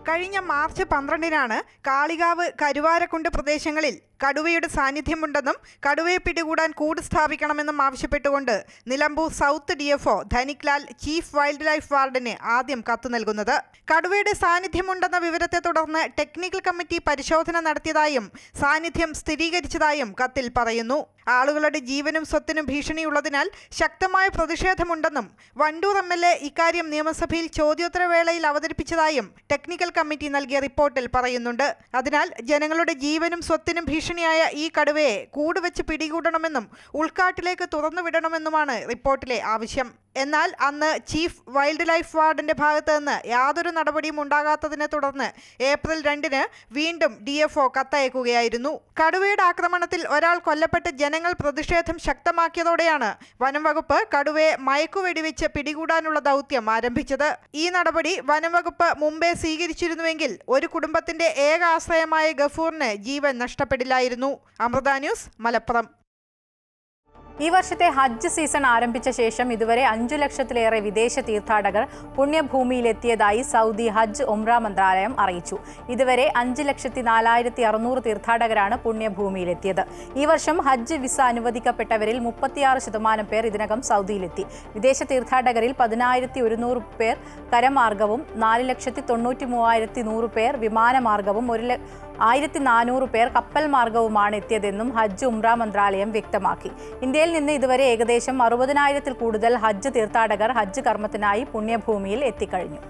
കഴിഞ്ഞ മാർച്ച് 12-നാണ് കാളികാവ്, കരുവാരക്കുണ്ട് പ്രദേശങ്ങളിൽ കടുവയുടെ സാന്നിധ്യമുണ്ടെന്നും കടുവയെ പിടികൂടാൻ കൂട് സ്ഥാപിക്കണമെന്നും ആവശ്യപ്പെട്ടുകൊണ്ട് Nilambur south DFO Dhanik Lal chief wildlife വാർഡന് ആദ്യം കത്ത് നൽകുന്നത്. കടുവയുടെ സാന്നിധ്യമുണ്ടെന്ന വിവരത്തെ തുടർന്ന് ടെക്നിക്കൽ കമ്മിറ്റി പരിശോധന നടത്തിയതായും സാന്നിധ്യം സ്ഥിരീകരിച്ചതായും കത്തിൽ പറയുന്നു. ആളുകളുടെ ജീവനും സ്വത്തിനും ഭീഷണിയുള്ളതിനാൽ ശക്തമായ പ്രതിഷേധമുണ്ടെന്നും വണ്ടൂർ MLA ഇക്കാര്യം നിയമസഭയിൽ ചോദ്യോത്തരവേളയിൽ അവതരിപ്പിച്ചതായും ടെക്നിക്കൽ കമ്മിറ്റി നൽകിയ റിപ്പോർട്ടിൽ പറയുന്നുണ്ട്. അതിനാൽ ജനങ്ങളുടെ ജീവനും സ്വത്തിനും ഭീഷണിയായ ഈ കടുവയെ കൂടുവെച്ച് പിടികൂടണമെന്നും ഉൾക്കാട്ടിലേക്ക് തുറന്നുവിടണമെന്നുമാണ് റിപ്പോർട്ടിലെ ആവശ്യം. എന്നാൽ അന്ന് ചീഫ് വൈൽഡ് ലൈഫ് വാർഡന്റെ ഭാഗത്ത് നിന്ന് യാതൊരു നടപടിയും ഉണ്ടാകാത്തതിനെ തുടർന്ന് ഏപ്രിൽ 2-ന് വീണ്ടും DFO കത്തയക്കുകയായിരുന്നു. കടുവയുടെ ആക്രമണത്തിൽ ഒരാൾ കൊല്ലപ്പെട്ട് ജനങ്ങൾ പ്രതിഷേധം ശക്തമാക്കിയതോടെയാണ് വനംവകുപ്പ് കടുവയെ മയക്കുവെടിവെച്ച് പിടികൂടാനുള്ള ദൗത്യം ആരംഭിച്ചത്. ഈ നടപടി വനംവകുപ്പ് മുമ്പേ സ്വീകരിച്ചിരുന്നുവെങ്കിൽ ഒരു കുടുംബത്തിന്റെ ഏക ആശ്രയമായ ഗഫൂറിന് ജീവൻ നഷ്ടപ്പെടില്ലായിരുന്നു. അമൃത ന്യൂസ്, മലപ്പുറം. ഈ വർഷത്തെ ഹജ്ജ് സീസൺ ആരംഭിച്ച ശേഷം ഇതുവരെ 5 ലക്ഷത്തിലേറെ വിദേശ തീർത്ഥാടകർ പുണ്യഭൂമിയിലെത്തിയതായി സൗദി ഹജ്ജ് ഉംറ മന്ത്രാലയം അറിയിച്ചു. ഇതുവരെ 5,04,600 തീർത്ഥാടകരാണ് പുണ്യഭൂമിയിലെത്തിയത്. ഈ വർഷം ഹജ്ജ് വിസ അനുവദിക്കപ്പെട്ടവരിൽ 36% പേർ ഇതിനകം സൗദിയിലെത്തി. വിദേശ തീർത്ഥാടകരിൽ 10,100 പേർ കരമാർഗവും 4,93,100 പേർ വിമാനമാർഗവും 1,400 പേർ കപ്പൽ മാർഗവുമാണ് എത്തിയതെന്നും ഹജ്ജ് ഉംറ മന്ത്രാലയം വ്യക്തമാക്കി. ഇന്ത്യയിൽ നിന്ന് ഇതുവരെ ഏകദേശം 60,000-ൽ കൂടുതൽ ഹജ്ജ് തീർത്ഥാടകർ ഹജ്ജ് കർമ്മത്തിനായി പുണ്യഭൂമിയിൽ എത്തിക്കഴിഞ്ഞു.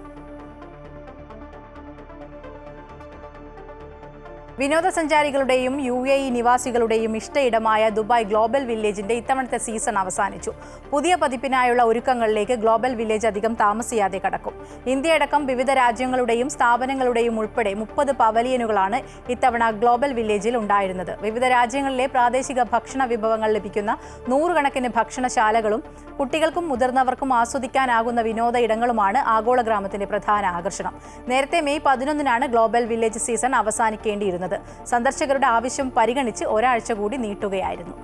വിനോദസഞ്ചാരികളുടെയും UAE നിവാസികളുടെയും ഇഷ്ടയിടമായ ദുബായ് ഗ്ലോബൽ വില്ലേജിന്റെ ഇത്തവണത്തെ സീസൺ അവസാനിച്ചു. പുതിയ പതിപ്പിനായുള്ള ഒരുക്കങ്ങളിലേക്ക് ഗ്ലോബൽ വില്ലേജ് അധികം താമസിയാതെ കടക്കും. ഇന്ത്യയടക്കം വിവിധ രാജ്യങ്ങളുടെയും സ്ഥാപനങ്ങളുടെയും ഉൾപ്പെടെ 30 പവലിയനുകളാണ് ഇത്തവണ ഗ്ലോബൽ വില്ലേജിൽ ഉണ്ടായിരുന്നത്. വിവിധ രാജ്യങ്ങളിലെ പ്രാദേശിക ഭക്ഷണ വിഭവങ്ങൾ ലഭിക്കുന്ന 100 കണക്കിന് ഭക്ഷണശാലകളും കുട്ടികൾക്കും മുതിർന്നവർക്കും ആസ്വദിക്കാനാകുന്ന വിനോദ ഇടങ്ങളുമാണ് ആഗോള ഗ്രാമത്തിന്റെ പ്രധാന ആകർഷണം. നേരത്തെ മെയ് 11-നാണ് ഗ്ലോബൽ വില്ലേജ് സീസൺ അവസാനിക്കേണ്ടിയിരുന്നത്. സന്ദർശകരുടെ ആവശ്യം പരിഗണിച്ച് ഒരാഴ്ച കൂടി നീട്ടുകയായിരുന്നു.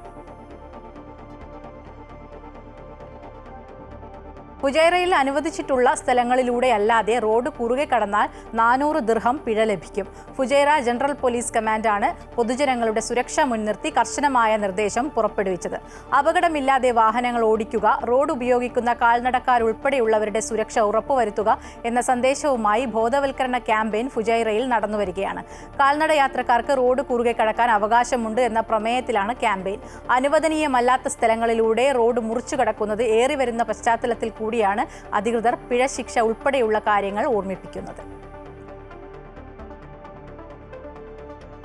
ഫുജൈറയിൽ അനുവദിച്ചിട്ടുള്ള സ്ഥലങ്ങളിലൂടെ അല്ലാതെ റോഡ് കുറുകെ കടന്നാൽ 400 ദിർഹം പിഴ ലഭിക്കും. ഫുജൈറ ജനറൽ പോലീസ് കമാൻഡാണ് പൊതുജനങ്ങളുടെ സുരക്ഷ മുൻനിർത്തി കർശനമായ നിർദ്ദേശം പുറപ്പെടുവിച്ചത്. അപകടമില്ലാതെ വാഹനങ്ങൾ ഓടിക്കുക, റോഡ് ഉപയോഗിക്കുന്ന കാൽനടക്കാരുൾപ്പെടെയുള്ളവരുടെ സുരക്ഷ ഉറപ്പുവരുത്തുക എന്ന സന്ദേശവുമായി ബോധവൽക്കരണ ക്യാമ്പയിൻ ഫുജൈറയിൽ നടന്നുവരികയാണ്. കാൽനട യാത്രക്കാർക്ക് റോഡ് കുറുകെ കടക്കാൻ അവകാശമുണ്ട് എന്ന പ്രമേയത്തിലാണ് ക്യാമ്പയിൻ. അനുവദനീയമല്ലാത്ത സ്ഥലങ്ങളിലൂടെ റോഡ് മുറിച്ചു കടക്കുന്നത് ഏറിവരുന്ന പശ്ചാത്തലത്തിൽ കൂടിയാണ് അധികൃതർ പിഴ ശിക്ഷ ഉൾപ്പെടെയുള്ള കാര്യങ്ങൾ ഓർമ്മിപ്പിക്കുന്നത്.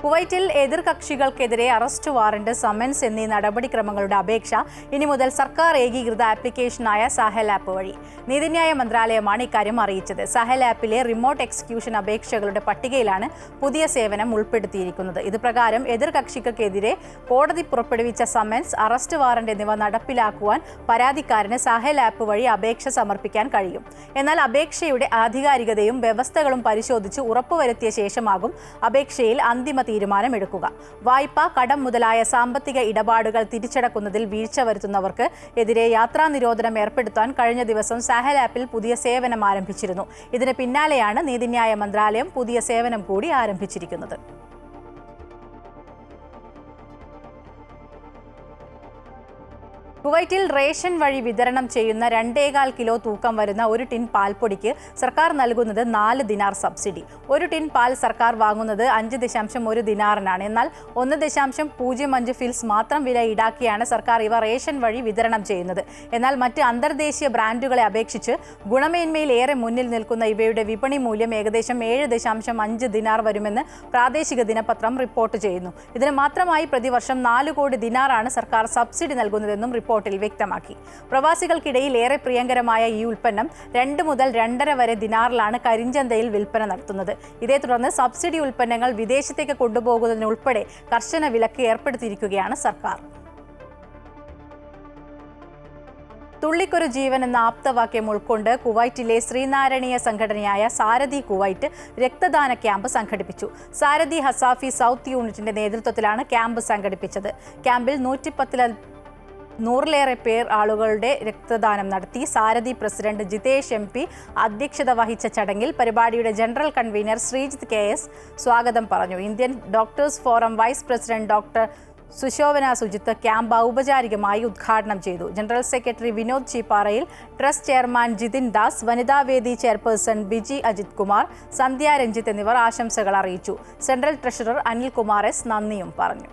കുവൈറ്റിൽ എതിർകക്ഷികൾക്കെതിരെ അറസ്റ്റ് വാറന്റ്, സമൻസ് എന്നീ നടപടിക്രമങ്ങളുടെ അപേക്ഷ ഇനി മുതൽ സർക്കാർ ഏകീകൃത ആപ്ലിക്കേഷനായ സഹൽ ആപ്പ് വഴി. നീതിന്യായ മന്ത്രാലയമാണ് ഇക്കാര്യം അറിയിച്ചത്. സഹൽ ആപ്പിലെ റിമോട്ട് എക്സിക്യൂഷൻ അപേക്ഷകളുടെ പട്ടികയിലാണ് പുതിയ സേവനം ഉൾപ്പെടുത്തിയിരിക്കുന്നത്. ഇത് പ്രകാരം എതിർകക്ഷികൾക്കെതിരെ കോടതി പുറപ്പെടുവിച്ച സമൻസ്, അറസ്റ്റ് വാറന്റ് എന്നിവ നടപ്പിലാക്കുവാൻ പരാതിക്കാരന് സഹൽ ആപ്പ് വഴി അപേക്ഷ സമർപ്പിക്കാൻ കഴിയും. എന്നാൽ അപേക്ഷയുടെ ആധികാരികതയും വ്യവസ്ഥകളും പരിശോധിച്ച് ഉറപ്പുവരുത്തിയ ശേഷമാകും അപേക്ഷയിൽ അന്തിമ തീരുമാനമെടുക്കുക. വായ്പ, കടം മുതലായ സാമ്പത്തിക ഇടപാടുകൾ തിരിച്ചടക്കുന്നതിൽ വീഴ്ച വരുത്തുന്നവർക്ക് എതിരെ യാത്രാ നിരോധനം ഏർപ്പെടുത്താൻ കഴിഞ്ഞ ദിവസം സഹൽ ആപ്പിൽ പുതിയ സേവനം ആരംഭിച്ചിരുന്നു. ഇതിന് പിന്നാലെയാണ് നീതിന്യായ മന്ത്രാലയം പുതിയ സേവനം കൂടി ആരംഭിച്ചിരിക്കുന്നത്. കുവൈറ്റിൽ റേഷൻ വഴി വിതരണം ചെയ്യുന്ന 2.25 കിലോ തൂക്കം വരുന്ന ഒരു ടിൻ പാൽപ്പൊടിക്ക് സർക്കാർ നൽകുന്നത് 4 ദിനാർ സബ്സിഡി. ഒരു ടിൻ പാൽ സർക്കാർ വാങ്ങുന്നത് 5.1 ദിനാറിനാണ്. എന്നാൽ 1.05 ഫിൽസ് മാത്രം വില ഈടാക്കിയാണ് സർക്കാർ ഇവ റേഷൻ വഴി വിതരണം ചെയ്യുന്നത്. എന്നാൽ മറ്റ് അന്തർദേശീയ ബ്രാൻഡുകളെ അപേക്ഷിച്ച് ഗുണമേന്മയിൽ ഏറെ മുന്നിൽ നിൽക്കുന്ന ഇവയുടെ വിപണി മൂല്യം ഏകദേശം 7.5 ദിനാർ വരുമെന്ന് പ്രാദേശിക ദിനപത്രം റിപ്പോർട്ട് ചെയ്യുന്നു. ഇതിന് മാത്രമായി പ്രതിവർഷം 4 കോടി ദിനാറാണ് സർക്കാർ സബ്സിഡി നൽകുന്നതെന്നും റിപ്പോർട്ടിൽ വ്യക്തമാക്കി. പ്രവാസികൾക്കിടയിൽ ഏറെ പ്രിയങ്കരമായ ഈ ഉൽപ്പന്നം 2 മുതൽ 2.5 വരെ ദിനാറിലാണ് കരിഞ്ചന്തയിൽ വിൽപ്പന നടത്തുന്നത്. ഇതേ തുടർന്ന് സബ്സിഡി ഉൽപ്പന്നങ്ങൾ വിദേശത്തേക്ക് കൊണ്ടുപോകുന്നതിനുൾപ്പെടെ കർശന വിലക്ക് ഏർപ്പെടുത്തിയിരിക്കുകയാണ് സർക്കാർ. തുള്ളിക്കൊരു ജീവൻ എന്ന ആപ്തവാക്യം ഉൾക്കൊണ്ട് കുവൈറ്റിലെ ശ്രീനാരായണീയ സംഘടനയായ സാരഥി കുവൈറ്റ് രക്തദാന ക്യാമ്പ് സംഘടിപ്പിച്ചു. സാരഥി ഹസാഫി സൗത്ത് യൂണിറ്റിന്റെ നേതൃത്വത്തിലാണ് ക്യാമ്പ് സംഘടിപ്പിച്ചത്. ക്യാമ്പിൽ 110-ലേറെ പേർ ആളുകളുടെ രക്തദാനം നടത്തി. സാരഥി പ്രസിഡന്റ് ജിതേഷ് MP അധ്യക്ഷത വഹിച്ച ചടങ്ങിൽ പരിപാടിയുടെ ജനറൽ കൺവീനർ ശ്രീജിത്ത് KS സ്വാഗതം പറഞ്ഞു. Indian doctors forum vice president doctor Sushobhana Sujith camp ഔപചാരികമായി ഉദ്ഘാടനം ചെയ്തു. General secretary Vinod Cheepparayil, trust chairman Jithin Das, വനിതാവേദി ചെയർപേഴ്സൺ ബിജി അജിത് കുമാർ, സന്ധ്യ രഞ്ജിത്ത് എന്നിവർ ആശംസകൾ അറിയിച്ചു. Central treasurer Anil Kumar S നന്ദിയും പറഞ്ഞു.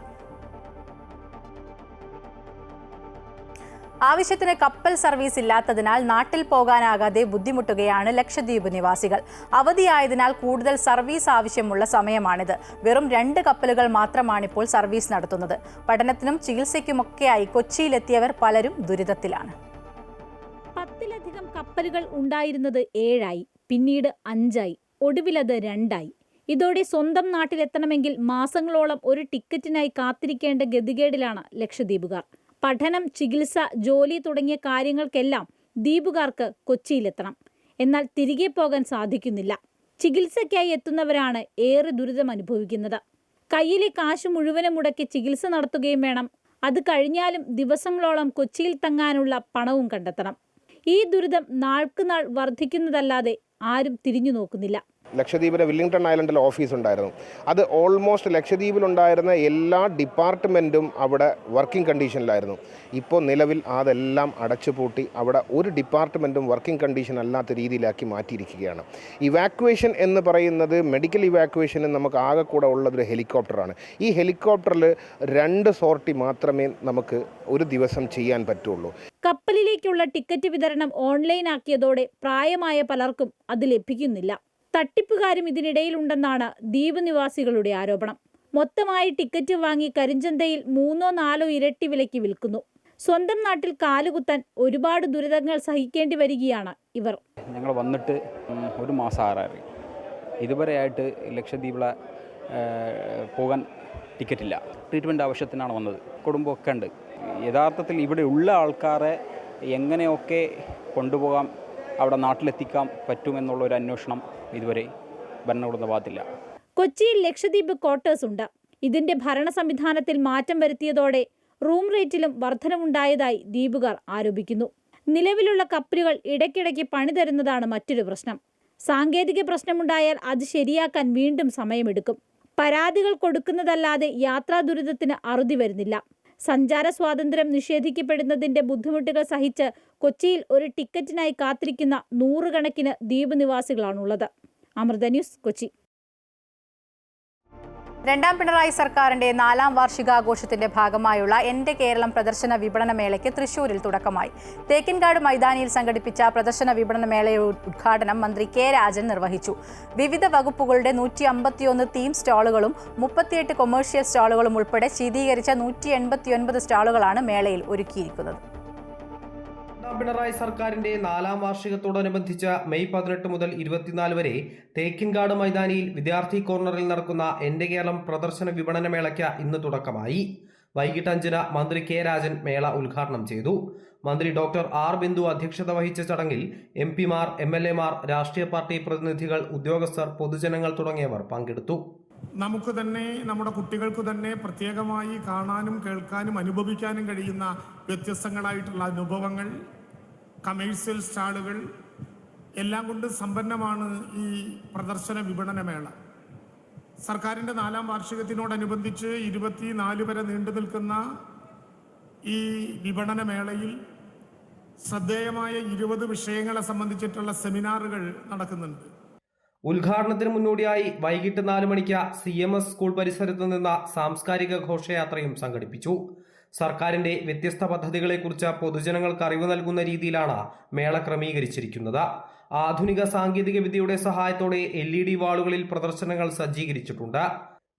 ആവശ്യത്തിന് കപ്പൽ സർവീസ് ഇല്ലാത്തതിനാൽ നാട്ടിൽ പോകാനാകാതെ ബുദ്ധിമുട്ടുകയാണ് ലക്ഷദ്വീപ് നിവാസികൾ. അവധിയായതിനാൽ കൂടുതൽ സർവീസ് ആവശ്യമുള്ള സമയമാണിത്. വെറും 2 കപ്പലുകൾ മാത്രമാണിപ്പോൾ സർവീസ് നടത്തുന്നത്. പഠനത്തിനും ചികിത്സയ്ക്കുമൊക്കെയായി കൊച്ചിയിലെത്തിയവർ പലരും ദുരിതത്തിലാണ്. 10-ലധികം കപ്പലുകൾ ഉണ്ടായിരുന്നത് 7ആയി, പിന്നീട് 5ആയി, ഒടുവിലത് 2ആയി. ഇതോടെ സ്വന്തം നാട്ടിലെത്തണമെങ്കിൽ മാസങ്ങളോളം ഒരു ടിക്കറ്റിനായി കാത്തിരിക്കേണ്ട ഗതികേടിലാണ് ലക്ഷദ്വീപുകാർ. പഠനം, ചികിത്സ, ജോലി തുടങ്ങിയ കാര്യങ്ങൾക്കെല്ലാം ദ്വീപുകാർക്ക് കൊച്ചിയിലെത്തണം. എന്നാൽ തിരികെ പോകാൻ സാധിക്കുന്നില്ല. ചികിത്സയ്ക്കായി എത്തുന്നവരാണ് ഏറെ ദുരിതം അനുഭവിക്കുന്നത്. കയ്യിലെ കാശ് മുഴുവനും മുടക്കി ചികിത്സ നടത്തുകയും വേണം. അത് കഴിഞ്ഞാലും ദിവസങ്ങളോളം കൊച്ചിയിൽ തങ്ങാനുള്ള പണവും കണ്ടെത്തണം. ഈ ദുരിതം നാൾക്കുനാൾ വർദ്ധിക്കുന്നതല്ലാതെ ആരും തിരിഞ്ഞു നോക്കുന്നില്ല. ലക്ഷദ്വീപിലെ വില്ലിംഗ്ടൺ ഐലൻഡിൽ ഓഫീസ് ഉണ്ടായിരുന്നു. അത് ഓൾമോസ്റ്റ് ലക്ഷദ്വീപിലുണ്ടായിരുന്ന എല്ലാ ഡിപ്പാർട്ട്മെൻറ്റും അവിടെ വർക്കിംഗ് കണ്ടീഷനിലായിരുന്നു. ഇപ്പോൾ നിലവിൽ അതെല്ലാം അടച്ചുപൂട്ടി അവിടെ ഒരു ഡിപ്പാർട്ട്മെൻറ്റും വർക്കിംഗ് കണ്ടീഷൻ അല്ലാത്ത രീതിയിലാക്കി മാറ്റിയിരിക്കുകയാണ്. ഇവാക്വേഷൻ എന്ന് പറയുന്നത് മെഡിക്കൽ ഇവാക്വേഷന് നമുക്ക് ആകെ കൂടെ ഉള്ളതൊരു ഹെലികോപ്റ്ററാണ്. ഈ ഹെലികോപ്റ്ററിൽ 2 സോർട്ടി മാത്രമേ നമുക്ക് ഒരു ദിവസം ചെയ്യാൻ പറ്റുള്ളൂ. കപ്പലിലേക്കുള്ള ടിക്കറ്റ് വിതരണം ഓൺലൈനാക്കിയതോടെ പ്രായമായ പലർക്കും അത് ലഭിക്കുന്നില്ല. തട്ടിപ്പുകാരും ഇതിനിടയിലുണ്ടെന്നാണ് ദ്വീപ് നിവാസികളുടെ ആരോപണം. മൊത്തമായി ടിക്കറ്റ് വാങ്ങി കരിഞ്ചന്തയിൽ 3-4 ഇരട്ടി വിലയ്ക്ക് വിൽക്കുന്നു. സ്വന്തം നാട്ടിൽ കാലുകുത്താൻ ഒരുപാട് ദുരിതങ്ങൾ സഹിക്കേണ്ടി വരികയാണ് ഇവർ. ഞങ്ങൾ വന്നിട്ട് 1 മാസം ആറായി. ഇതുവരെയായിട്ട് ലക്ഷദ്വീപിലെ പോകാൻ ടിക്കറ്റില്ല. ട്രീറ്റ്മെൻറ്റ് ആവശ്യത്തിനാണ് വന്നത്. കുടുംബമൊക്കെ ഉണ്ട്. യഥാർത്ഥത്തിൽ ഇവിടെ ഉള്ള ആൾക്കാരെ എങ്ങനെയൊക്കെ കൊണ്ടുപോകാം, അവിടെ നാട്ടിലെത്തിക്കാൻ പറ്റുമെന്നുള്ളൊരു അന്വേഷണം ഇതുവരെ ഭരണകൂടം ഭാഗത്തില്ല. കൊച്ചിയിൽ ലക്ഷദ്വീപ് ക്വാർട്ടേഴ്സ് ഉണ്ട്. ഇതിന്റെ ഭരണ സംവിധാനത്തിൽ മാറ്റം വരുത്തിയതോടെ റൂം റേറ്റിലും വർധനവുണ്ടായതായി ദ്വീപുകാർ ആരോപിക്കുന്നു. നിലവിലുള്ള കപ്പലുകൾ ഇടയ്ക്കിടയ്ക്ക് പണി തരുന്നതാണ് മറ്റൊരു പ്രശ്നം. സാങ്കേതിക പ്രശ്നമുണ്ടായാൽ അത് ശരിയാക്കാൻ വീണ്ടും സമയമെടുക്കും. പരാതികൾ കൊടുക്കുന്നതല്ലാതെ യാത്രാ ദുരിതത്തിന് അറുതി വരുന്നില്ല. സഞ്ചാര സ്വാതന്ത്ര്യം നിഷേധിക്കപ്പെടുന്നതിന്റെ ബുദ്ധിമുട്ടുകൾ സഹിച്ച് കൊച്ചിയിൽ ഒരു ടിക്കറ്റിനായി കാത്തിരിക്കുന്ന 100 കണക്കിന് ദ്വീപ് നിവാസികളാണുള്ളത്. അമൃത ന്യൂസ്, കൊച്ചി. രണ്ടാം പിണറായി സർക്കാരിന്റെ 4ാം വാർഷികാഘോഷത്തിന്റെ ഭാഗമായുള്ള എന്റെ കേരളം പ്രദർശന വിപണന മേളയ്ക്ക് തൃശൂരിൽ തുടക്കമായി. തേക്കിൻകാട് മൈതാനിയിൽ സംഘടിപ്പിച്ച പ്രദർശന വിപണന മേളയുടെ ഉദ്ഘാടനം മന്ത്രി കെ രാജൻ നിർവഹിച്ചു. വിവിധ വകുപ്പുകളുടെ 151 തീം സ്റ്റാളുകളും 38 കൊമേഴ്ഷ്യൽ സ്റ്റാളുകളും ഉൾപ്പെടെ ശീതീകരിച്ച 189 സ്റ്റാളുകളാണ് മേളയിൽ ഒരുക്കിയിരിക്കുന്നത്. പിണറായി സർക്കാരിന്റെ 4ാം വാർഷികത്തോടനുബന്ധിച്ച് മെയ് 18 മുതൽ 24 വരെ തേക്കിൻകാട് മൈതാനിയിൽ വിദ്യാർത്ഥി കോർണറിൽ നടക്കുന്ന എന്റെ കേരളം പ്രദർശന വിപണന മേളയ്ക്ക് ഇന്ന് തുടക്കമായി. വൈകിട്ട് 5-ന് മന്ത്രി കെ രാജൻ മേള ഉദ്ഘാടനം ചെയ്തു. മന്ത്രി ഡോക്ടർ ആർ ബിന്ദു അധ്യക്ഷത വഹിച്ച ചടങ്ങിൽ എംപിമാർ, MLA-മാർ, രാഷ്ട്രീയ പാർട്ടി പ്രതിനിധികൾ, ഉദ്യോഗസ്ഥർ, പൊതുജനങ്ങൾ തുടങ്ങിയവർ പങ്കെടുത്തു. നമുക്ക് തന്നെ, നമ്മുടെ കുട്ടികൾക്ക് തന്നെ പ്രത്യേകമായി കാണാനും കേൾക്കാനും അനുഭവിക്കാനും കഴിയുന്ന വ്യത്യസ്തങ്ങളായിട്ടുള്ള അനുഭവങ്ങൾ, കമേഴ്സ്യൽ സ്റ്റാളുകൾ എല്ലാം കൊണ്ട് സമ്പന്നമാണ് ഈ പ്രദർശന വിപണന മേള. സർക്കാരിൻ്റെ 4ാം വാർഷികത്തിനോടനുബന്ധിച്ച് 24 വരെ നീണ്ടു നിൽക്കുന്ന ഈ വിപണന മേളയിൽ ശ്രദ്ധേയമായ 20 വിഷയങ്ങളെ സംബന്ധിച്ചിട്ടുള്ള സെമിനാറുകൾ നടക്കുന്നുണ്ട്. ഉദ്ഘാടനത്തിന് മുന്നോടിയായി വൈകിട്ട് 4 മണിക്ക് CMS സ്കൂൾ പരിസരത്ത് നിന്ന് സാംസ്കാരിക ഘോഷയാത്രയും സംഘടിപ്പിച്ചു. സർക്കാരിന്റെ വ്യത്യസ്ത പദ്ധതികളെക്കുറിച്ച് പൊതുജനങ്ങൾക്ക് അറിവ് നൽകുന്ന രീതിയിലാണ് മേള ക്രമീകരിച്ചിരിക്കുന്നത്. ആധുനിക സാങ്കേതിക വിദ്യയുടെ സഹായത്തോടെ LED വാളുകളിൽ പ്രദർശനങ്ങൾ സജ്ജീകരിച്ചിട്ടുണ്ട്.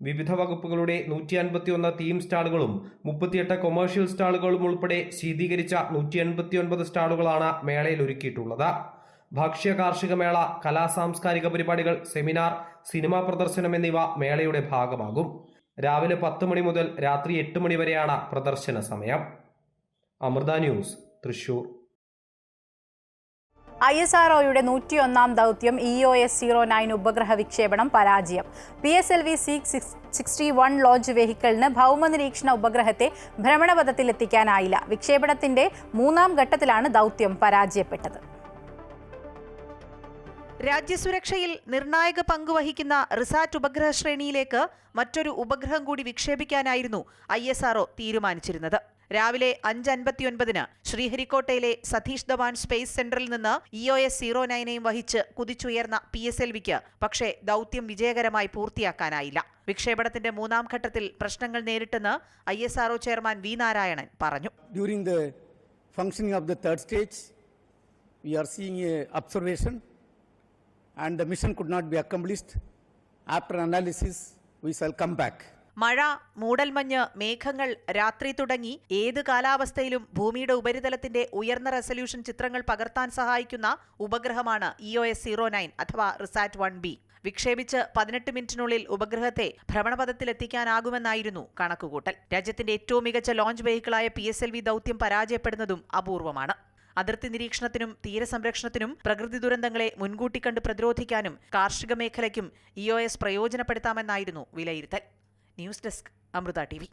വിവിധ വകുപ്പുകളുടെ 151 തീം സ്റ്റാളുകളും 38 കൊമേഴ്ഷ്യൽ സ്റ്റാളുകളും ഉൾപ്പെടെ ശീതീകരിച്ച 189 സ്റ്റാളുകളാണ് മേളയിൽ ഒരുക്കിയിട്ടുള്ളത്. ഭക്ഷ്യ കാർഷിക മേള, കലാസാംസ്കാരിക പരിപാടികൾ, സെമിനാർ, സിനിമാ പ്രദർശനം എന്നിവ മേളയുടെ ഭാഗമാകും. രാവിലെ 10 മണി മുതൽ രാത്രി 8 മണി വരെയാണ് പ്രദർശന സമയം. അമൃത ന്യൂസ്, തൃശൂർ. ISROയുടെ 101ാം ദൗത്യം EOS-09 ഉപഗ്രഹ വിക്ഷേപണം പരാജയം. PSLV C-61 launch വെഹിക്കിളിന് ഭൗമനിരീക്ഷണ ഉപഗ്രഹത്തെ ഭ്രമണപഥത്തിലെത്തിക്കാനായില്ല. വിക്ഷേപണത്തിന്റെ 3ാം ഘട്ടത്തിലാണ് ദൗത്യം പരാജയപ്പെട്ടത്. രാജ്യസുരക്ഷയിൽ നിർണായക പങ്കുവഹിക്കുന്ന റിസാറ്റ് ഉപഗ്രഹ ശ്രേണിയിലേക്ക് മറ്റൊരു ഉപഗ്രഹം കൂടി വിക്ഷേപിക്കാനായിരുന്നു ISRO തീരുമാനിച്ചിരുന്നത്. രാവിലെ 5:59-ന് ശ്രീഹരിക്കോട്ടയിലെ സതീഷ് ധവാൻ സ്പേസ് സെന്ററിൽ നിന്ന് EOS-09 വഹിച്ച് കുതിച്ചുയർന്ന PSLVക്ക് പക്ഷേ ദൗത്യം വിജയകരമായി പൂർത്തിയാക്കാനായില്ല. വിക്ഷേപണത്തിന്റെ 3ാം ഘട്ടത്തിൽ പ്രശ്നങ്ങൾ നേരിട്ടെന്ന് ISRO ചെയർമാൻ V. നാരായണൻ പറഞ്ഞു. During the functioning of the third stage, we are seeing a observation and the mission could not be accomplished. After analysis, we shall come back. മഴ, മൂടൽമഞ്ഞ്, മേഘങ്ങൾ, രാത്രി തുടങ്ങി ഏത് കാലാവസ്ഥയിലും ഭൂമിയുടെ ഉപരിതലത്തിന്റെ ഉയർന്ന റെസല്യൂഷൻ ചിത്രങ്ങൾ പകർത്താൻ സഹായിക്കുന്ന ഉപഗ്രഹമാണ് EOS-09 അഥവാ റിസാറ്റ് 1B. വിക്ഷേപിച്ച് 18 മിനിറ്റിനുള്ളിൽ ഉപഗ്രഹത്തെ ഭ്രമണപഥത്തിലെത്തിക്കാനാകുമെന്നായിരുന്നു കണക്കുകൂട്ടൽ. രാജ്യത്തിന്റെ ഏറ്റവും മികച്ച ലോഞ്ച് വെഹിക്കിളായ PSLV ദൗത്യം പരാജയപ്പെടുന്നതും അപൂർവമാണ്. അതിർത്തി നിരീക്ഷണത്തിനും തീരസംരക്ഷണത്തിനും പ്രകൃതി ദുരന്തങ്ങളെ മുൻകൂട്ടി കണ്ട് പ്രതിരോധിക്കാനും കാർഷിക മേഖലയ്ക്കും EOS പ്രയോജനപ്പെടുത്താമെന്നായിരുന്നു വിലയിരുത്തൽ. News desk, Amrita TV.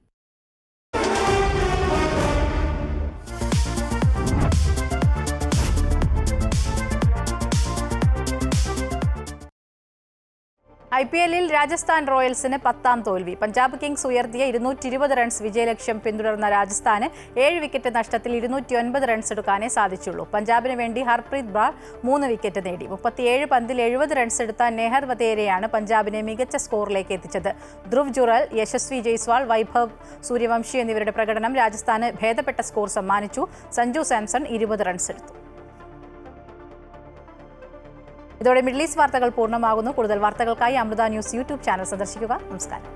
IPL-ൽ രാജസ്ഥാൻ റോയൽസിന് 10ാം തോൽവി. പഞ്ചാബ് കിങ്സ് ഉയർത്തിയ 220 റൺസ് വിജയലക്ഷ്യം പിന്തുടർന്ന രാജസ്ഥാന് 7 വിക്കറ്റ് നഷ്ടത്തിൽ 209 റൺസ് എടുക്കാനേ സാധിച്ചുള്ളൂ. പഞ്ചാബിന് വേണ്ടി ഹർപ്രീത് ബ്രാർ 3 വിക്കറ്റ് നേടി. 37 പന്തിൽ 70 റൺസ് എടുത്ത നെഹർ വതേരയാണ് പഞ്ചാബിനെ മികച്ച സ്കോറിലേക്ക് എത്തിച്ചത്. ധ്രുവ് ജുറൽ, യശസ്വി ജയ്സ്വാൾ, വൈഭവ് സൂര്യവംശി എന്നിവരുടെ പ്രകടനം രാജസ്ഥാന് ഭേദപ്പെട്ട സ്കോർ സമ്മാനിച്ചു. സഞ്ജു സാംസൺ 20 റൺസ് എടുത്തു. ഇതോടെ മിഡിൽ ഈസ്റ്റ് വാർത്തകൾ പൂർണ്ണമാകുന്നു. കൂടുതൽ വാർത്തകൾക്കായി അമൃത ന്യൂസ് യൂട്യൂബ് ചാനൽ സന്ദർശിക്കുക. നമസ്കാരം.